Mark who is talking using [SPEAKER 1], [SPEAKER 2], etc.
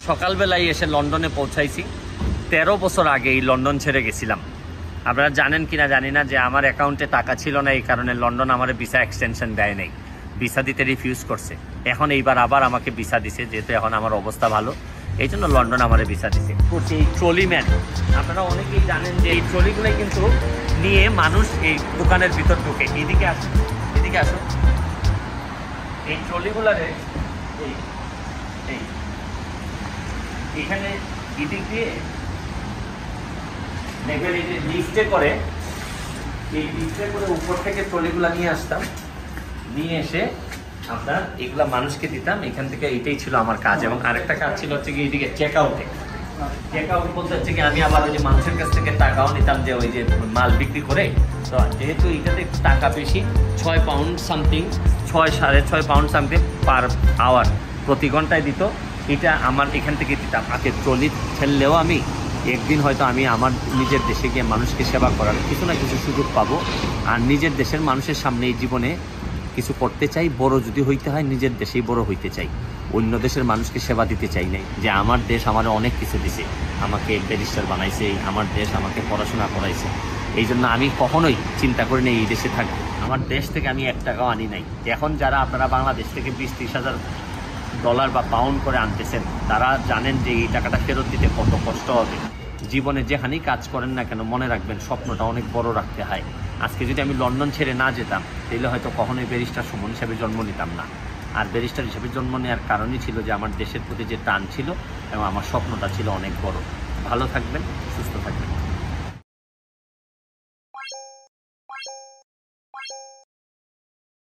[SPEAKER 1] সকালবেলায় এসে লন্ডনে পৌঁছাইছি। 13 বছর আগে এই লন্ডন ছেড়ে গেছিলাম। আপনারা জানেন কিনা জানি না যে আমার অ্যাকাউন্টে টাকা ছিল না, এই কারণে লন্ডন আমার ভিসা এক্সটেনশন দেয় নাই, ভিসা দিতে রিফিউজ করছে। এখন এইবার আবার আমাকে ভিসা দিছে, যেহেতু এখন আমার অবস্থা ভালো, এই জন্য লন্ডন আমার ভিসা দিছে। এই ট্রলিম্যান, আপনারা অনেকেই জানেন যে এই ট্রলিগুলোই কিন্তু নিয়ে মানুষ এই দোকানের ভিতর ঢুকে। এদিকে আসুন, এদিকে আসুন। এই ট্রলিগুলারে এখানে এদিক দিয়ে দেখবেন এই যে লিফটে করে, এই লিফটে করে উপর থেকে ট্রলিগুলা নিয়ে আসতাম, নিয়ে এসে আপনার এগুলা মানুষকে দিতাম। এখান থেকে এটাই ছিল আমার কাজ। এবং আরেকটা কাজ ছিল হচ্ছে কি এইদিকে চেক আউটে। চেক আউট বলতে হচ্ছে কি আমি আবার ওই যে মানুষের কাছ থেকে টাকাও নিতাম, যে ওই যে মাল বিক্রি করে। তো যেহেতু এটাতে টাকা বেশি, 6 pound something, 6-6.5 pound something per hour, প্রতি ঘন্টায় দিত। এটা আমার এখান থেকে দিতাম। আগে ট্রলি ঠেললেও আমি একদিন হয়তো আমি আমার নিজের দেশে গিয়ে মানুষকে সেবা করার কিছু না কিছু সুযোগ পাবো। আর নিজের দেশের মানুষের সামনে এই জীবনে কিছু করতে চাই, বড় যদি হইতে হয় নিজের দেশেই বড় হইতে চাই, অন্য দেশের মানুষকে সেবা দিতে চাই নাই। যে আমার দেশ আমার অনেক কিছু দিছে, আমাকে ব্যারিস্টার বানাইছে, আমার দেশ আমাকে পড়াশোনা করাইছে। এই জন্য আমি কখনোই চিন্তা করি না এই দেশে থাকবো। আমার দেশ থেকে আমি 1 টাকাও আনি নাই। এখন যারা আপনারা বাংলাদেশ থেকে 20-30 হাজার ডলার বা পাউন্ড করে আনতেছেন, তারা জানেন যে এই টাকাটা ফেরত দিতে কত কষ্ট হবে। জীবনে যেখানেই কাজ করেন না কেন, মনে রাখবেন স্বপ্নটা অনেক বড় রাখতে হয়। আজকে যদি আমি লন্ডন ছেড়ে না যেতাম, তাহলে হয়তো কখনোই ব্যারিস্টার সুমন হিসেবে জন্ম নিতাম না। আর ব্যারিস্টার হিসেবে জন্ম নেওয়ার কারণই ছিল যে আমার দেশের প্রতি যে টান ছিল এবং আমার স্বপ্নটা ছিল অনেক বড়। ভালো থাকবেন, সুস্থ থাকবেন।